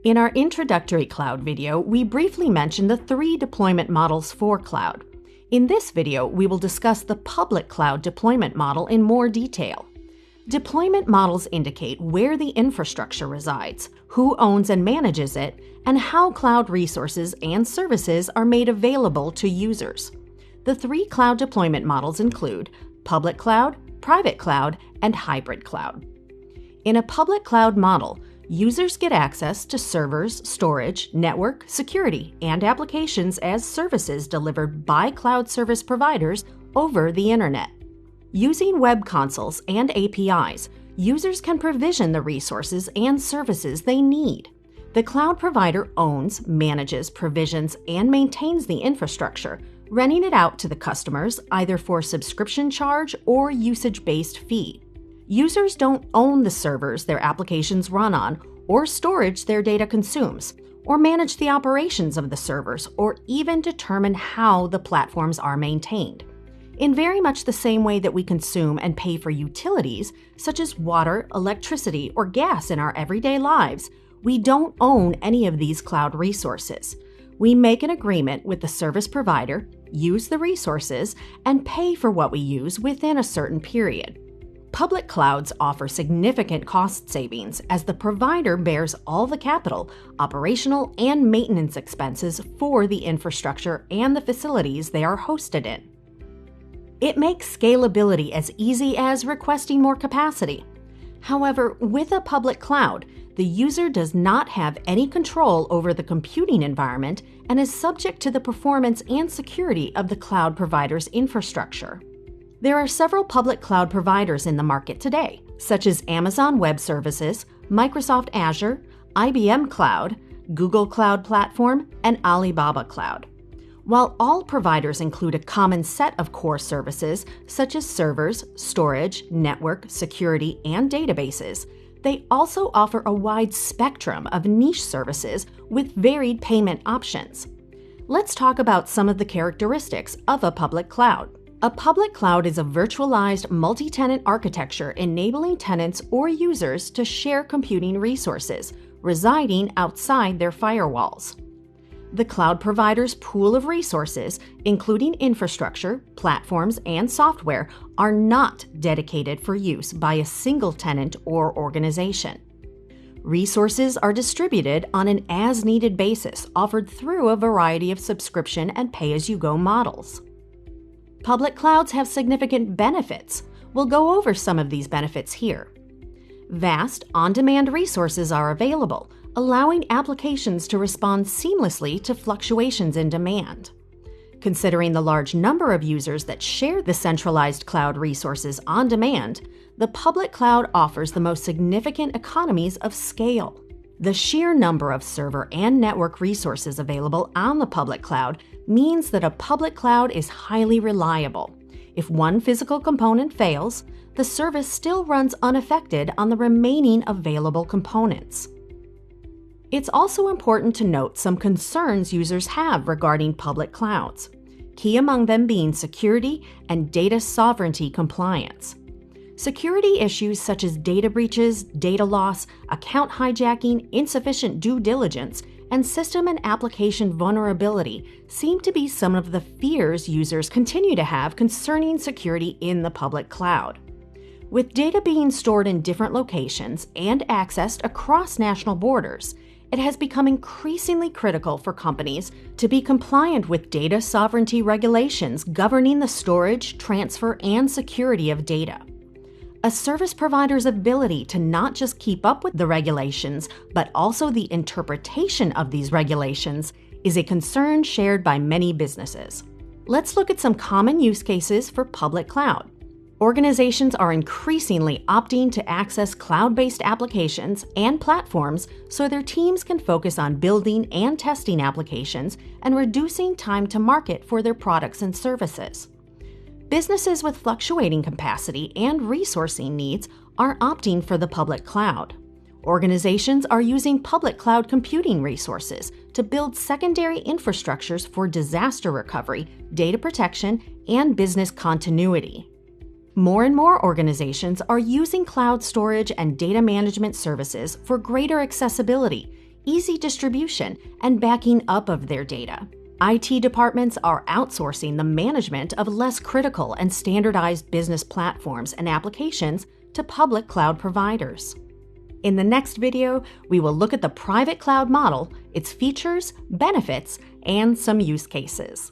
In our introductory cloud video, we briefly mentioned the 3 deployment models for cloud. In this video, we will discuss the public cloud deployment model in more detail. Deployment models indicate where the infrastructure resides, who owns and manages it, and how cloud resources and services are made available to users. The 3 cloud deployment models include public cloud, private cloud, and hybrid cloud. In a public cloud model, users get access to servers, storage, network, security, and applications as services delivered by cloud service providers over the internet. Using web consoles and APIs, users can provision the resources and services they need. The cloud provider owns, manages, provisions, and maintains the infrastructure, renting it out to the customers either for subscription charge or usage-based fee. Users don't own the servers their applications run on, or storage their data consumes, or manage the operations of the servers, or even determine how the platforms are maintained. In very much the same way that we consume and pay for utilities, such as water, electricity, or gas in our everyday lives, we don't own any of these cloud resources. We make an agreement with the service provider, use the resources, and pay for what we use within a certain period. Public clouds offer significant cost savings as the provider bears all the capital, operational, and maintenance expenses for the infrastructure and the facilities they are hosted in. It makes scalability as easy as requesting more capacity. However, with a public cloud, the user does not have any control over the computing environment and is subject to the performance and security of the cloud provider's infrastructure. There are several public cloud providers in the market today, such as Amazon Web Services, Microsoft Azure, IBM Cloud, Google Cloud Platform, and Alibaba Cloud. While all providers include a common set of core services, such as servers, storage, network, security, and databases, they also offer a wide spectrum of niche services with varied payment options. Let's talk about some of the characteristics of a public cloud. A public cloud is a virtualized multi-tenant architecture enabling tenants or users to share computing resources, residing outside their firewalls. The cloud provider's pool of resources, including infrastructure, platforms, and software, are not dedicated for use by a single tenant or organization. Resources are distributed on an as-needed basis, offered through a variety of subscription and pay-as-you-go models. Public clouds have significant benefits. We'll go over some of these benefits here. Vast, on-demand resources are available, allowing applications to respond seamlessly to fluctuations in demand. Considering the large number of users that share the centralized cloud resources on demand, the public cloud offers the most significant economies of scale. The sheer number of server and network resources available on the public cloud means that a public cloud is highly reliable. If one physical component fails, the service still runs unaffected on the remaining available components. It's also important to note some concerns users have regarding public clouds, key among them being security and data sovereignty compliance. Security issues such as data breaches, data loss, account hijacking, insufficient due diligence, and system and application vulnerability seem to be some of the fears users continue to have concerning security in the public cloud. With data being stored in different locations and accessed across national borders, it has become increasingly critical for companies to be compliant with data sovereignty regulations governing the storage, transfer, and security of data. A service provider's ability to not just keep up with the regulations, but also the interpretation of these regulations is a concern shared by many businesses. Let's look at some common use cases for public cloud. Organizations are increasingly opting to access cloud-based applications and platforms so their teams can focus on building and testing applications and reducing time to market for their products and services. Businesses with fluctuating capacity and resourcing needs are opting for the public cloud. Organizations are using public cloud computing resources to build secondary infrastructures for disaster recovery, data protection, and business continuity. More and more organizations are using cloud storage and data management services for greater accessibility, easy distribution, and backing up of their data. IT departments are outsourcing the management of less critical and standardized business platforms and applications to public cloud providers. In the next video, we will look at the private cloud model, its features, benefits, and some use cases.